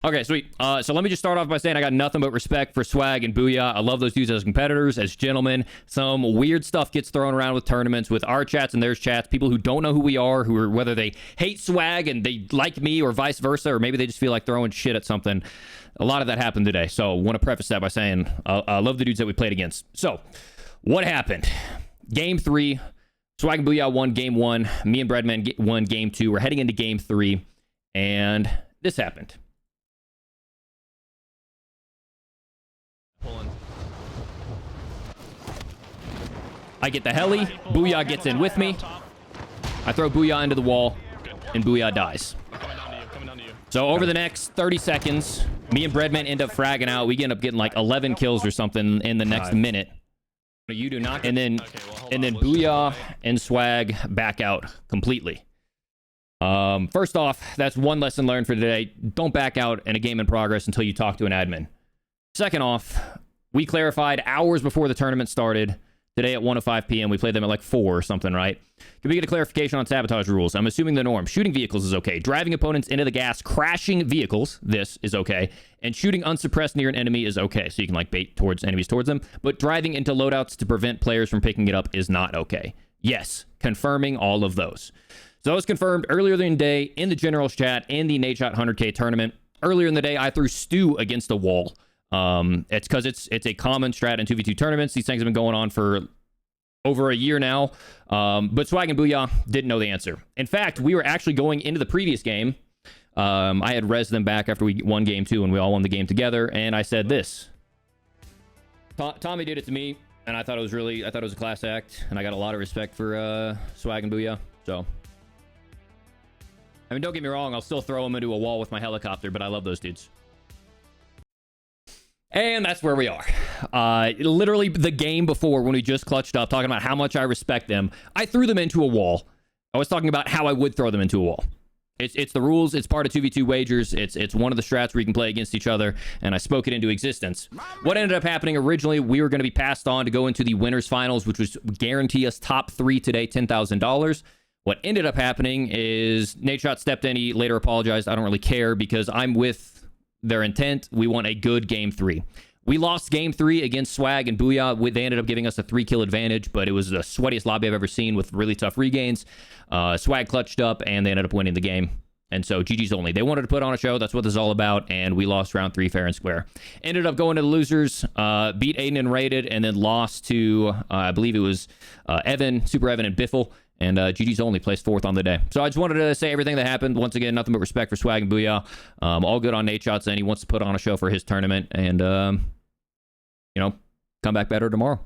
Okay, sweet. So let me just start off by saying I got nothing but respect for Swagg and Booya. I love those dudes as competitors, as gentlemen. Some weird stuff gets thrown around with tournaments, with our chats and theirs chats. People who don't know who we are, who are, whether they hate Swagg and they like me or vice versa, or maybe they just feel like throwing shit at something. A lot of that happened today. So I want to preface that by saying I love the dudes that we played against. So what happened? Game 3, Swagg and Booya won game 1. Me and Breadman won game 2. We're heading into game 3, and this happened. I get the heli, Booya gets in with me. I throw Booya into the wall, and Booya dies. So over the next 30 seconds, me and Breadman end up fragging out. We end up getting like 11 kills or something in the next minute. You do not. And then Booya and Swagg back out completely. First off, that's one lesson learned for today. Don't back out in a game in progress until you talk to an admin. Second off, we clarified hours before the tournament started. Today at 1:05 p.m. We played them at like 4 or something, right? Can we get a clarification on sabotage rules? I'm assuming the norm. Shooting vehicles is okay. Driving opponents into the gas, crashing vehicles, this is okay. And shooting unsuppressed near an enemy is okay. So you can like bait towards enemies towards them. But driving into loadouts to prevent players from picking it up is not okay. Yes, confirming all of those. So that was confirmed earlier in the day in the generals chat in the Nate Shot 100K tournament. Earlier in the day, I threw Stu against a wall. It's because it's a common strat in 2v2 tournaments. These things have been going on for over a year now. But Swagg and Booya didn't know the answer. In fact, we were actually going into the previous game. I had rezzed them back after we won game 2 and we all won the game together. And I said this. Tommy did it to me, and I thought it was a class act, and I got a lot of respect for Swagg and Booya. So, I mean, don't get me wrong, I'll still throw them into a wall with my helicopter, but I love those dudes. And that's where we are. Literally the game before, when we just clutched up, talking about how much I respect them, I threw them into a wall. I was talking about how I would throw them into a wall. It's the rules. It's part of 2v2 wagers. It's one of the strats where you can play against each other, and I spoke it into existence. What ended up happening originally, we were going to be passed on to go into the winners finals, which was guarantee us top 3 today, $10,000. What ended up happening is Nate Shot stepped in. He later apologized. I don't really care because I'm with their intent. We want a good game 3. We lost game 3 against Swagg and Booya. They ended up giving us a 3-kill advantage, but it was the sweatiest lobby I've ever seen with really tough regains. Swagg clutched up, and they ended up winning the game. And so GGs Only. They wanted to put on a show. That's what this is all about, and we lost round 3 fair and square. Ended up going to the losers, beat Aiden and Rated, and then lost to, I believe it was Evan, Super Evan, and Biffle. And GG's Only placed 4th on the day. So I just wanted to say everything that happened. Once again, nothing but respect for Swagg and Booya. All good on Nate Shots, and he wants to put on a show for his tournament. And, you know, come back better tomorrow.